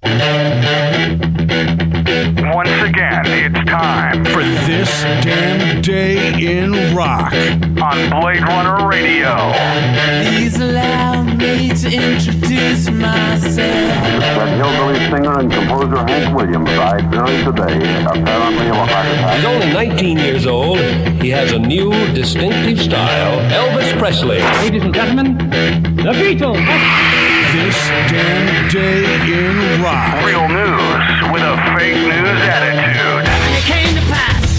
Once again, it's time for This Damn Day in Rock on Blade Runner Radio. Please allow me to introduce myself. That hillbilly singer and composer Hank Williams died early today, apparently of a heart attack. He's only 19 years old. He has a new, distinctive style. Elvis Presley. Ladies and gentlemen, the Beatles. This Damn Day in Rock. Real news with a fake news attitude. And it came to pass.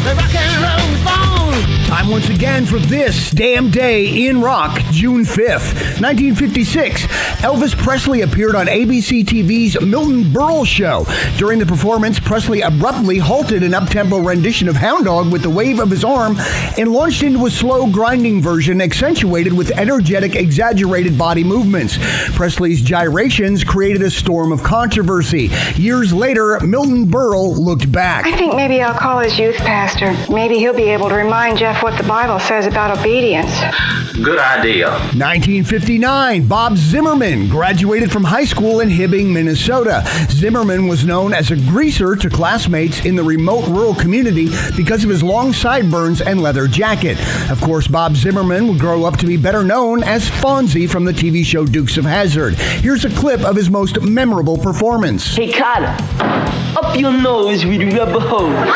The rock and roll was born. Time once again for This Damn Day in Rock, June 5th, 1956. Elvis Presley appeared on ABC TV's Milton Berle Show. During the performance, Presley abruptly halted an up-tempo rendition of Hound Dog with the wave of his arm and launched into a slow, grinding version accentuated with energetic, exaggerated body movements. Presley's gyrations created a storm of controversy. Years later, Milton Berle looked back. I think maybe I'll call his youth pastor. Maybe he'll be able to remind Jeff what the Bible says about obedience. Good idea. 1959, Bob Zimmerman graduated from high school in Hibbing, Minnesota. Zimmerman was known as a greaser to classmates in the remote rural community because of his long sideburns and leather jacket. Of course, Bob Zimmerman would grow up to be better known as Fonzie from the TV show Dukes of Hazzard. Here's a clip of his most memorable performance. Hey, Carter, up your nose with a rubber hose.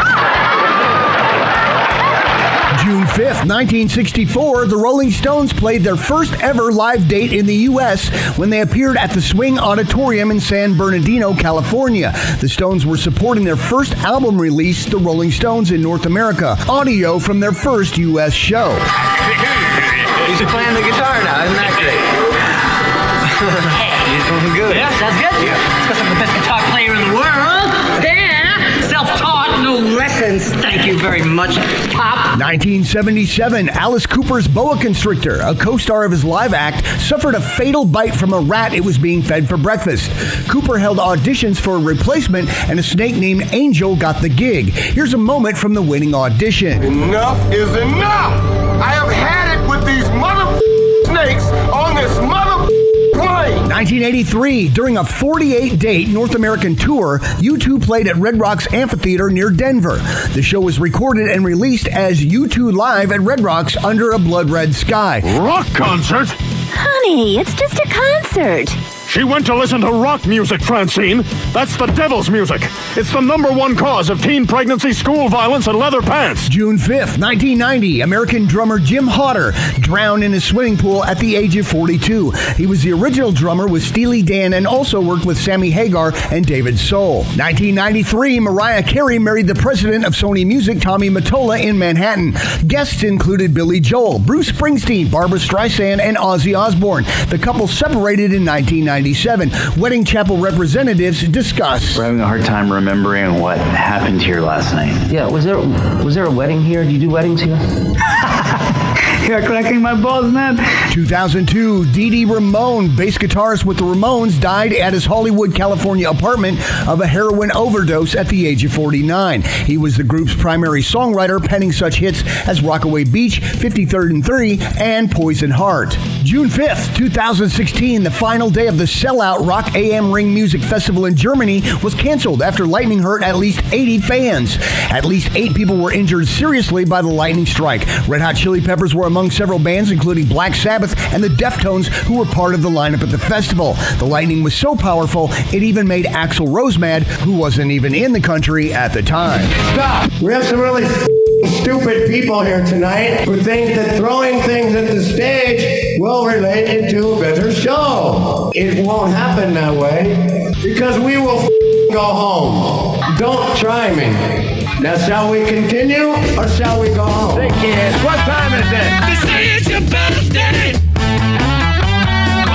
June 5th, 1964, the Rolling Stones played their first ever live date in the U.S. when they appeared at the Swing Auditorium in San Bernardino, California. The Stones were supporting their first album release, The Rolling Stones in North America. Audio from their first U.S. show. He's playing the guitar now, isn't that great? He's doing good. Yeah, sounds good. Yeah. It's because I'm the best guitar player in the world. Yeah, self-taught, no lessons. Thank you very much, Pop. 1977, Alice Cooper's boa constrictor, a co-star of his live act, suffered a fatal bite from a rat it was being fed for breakfast. Cooper held auditions for a replacement, and a snake named Angel got the gig. Here's a moment from the winning audition. Enough is enough! I have had it with these snakes on this plane! 1983, during a 48-date North American tour, U2 played at Red Rocks Amphitheater near Denver. The show was recorded and released as U2 Live at Red Rocks Under a Blood Red Sky. Rock concert? Honey, it's just a concert. She went to listen to rock music, Francine. That's the devil's music. It's the #1 cause of teen pregnancy, school violence, and leather pants. June 5th, 1990, American drummer Jim Hodder drowned in his swimming pool at the age of 42. He was the original drummer with Steely Dan and also worked with Sammy Hagar and David Soul. 1993, Mariah Carey married the president of Sony Music, Tommy Mottola, in Manhattan. Guests included Billy Joel, Bruce Springsteen, Barbra Streisand, and Ozzy Osbourne. The couple separated in 1997. Wedding Chapel representatives discuss. We're having a hard time remembering what happened here last night. Yeah, was there a wedding here? Do you do weddings here? You're cracking my balls, man. 2002, Dee Dee Ramone, bass guitarist with the Ramones, died at his Hollywood, California apartment of a heroin overdose at the age of 49. He was the group's primary songwriter, penning such hits as Rockaway Beach, 53rd and 3, and Poison Heart. June 5th, 2016, the final day of the sellout Rock AM Ring Music Festival in Germany was canceled after lightning hurt at least 80 fans. At least 8 people were injured seriously by the lightning strike. Red Hot Chili Peppers were among several bands, including Black Sabbath and the Deftones, who were part of the lineup at the festival. The lightning was so powerful, it even made Axl Rose mad, who wasn't even in the country at the time. Stop! We have some really stupid people here tonight who think that throwing things at the stage will relate into a better show. It won't happen that way because we will go home. Don't try me. Now, shall we continue or shall we go home? Hey, kids, what time is it? They say it's your birthday.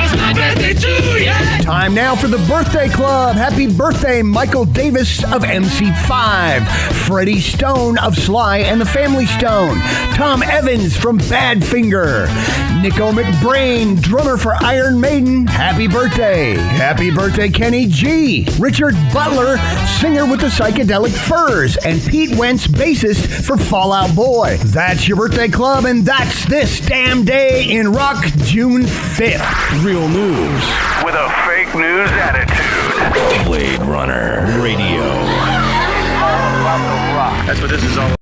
It's my birthday too, yeah. Time now for the Birthday Club. Happy birthday, Michael Davis of MC5, Freddie Stone of Sly and the Family Stone, Tom Evans from Badfinger, Nico McBrain, drummer for Iron Maiden. Happy birthday. Happy birthday, Kenny G. Richard Butler, singer with the Psychedelic Furs, and Pete Wentz, bassist for Fall Out Boy. That's your Birthday Club, and that's This Damn Day in Rock, June 5th. Real news with a fake news attitude. Runner Radio. That's what this is all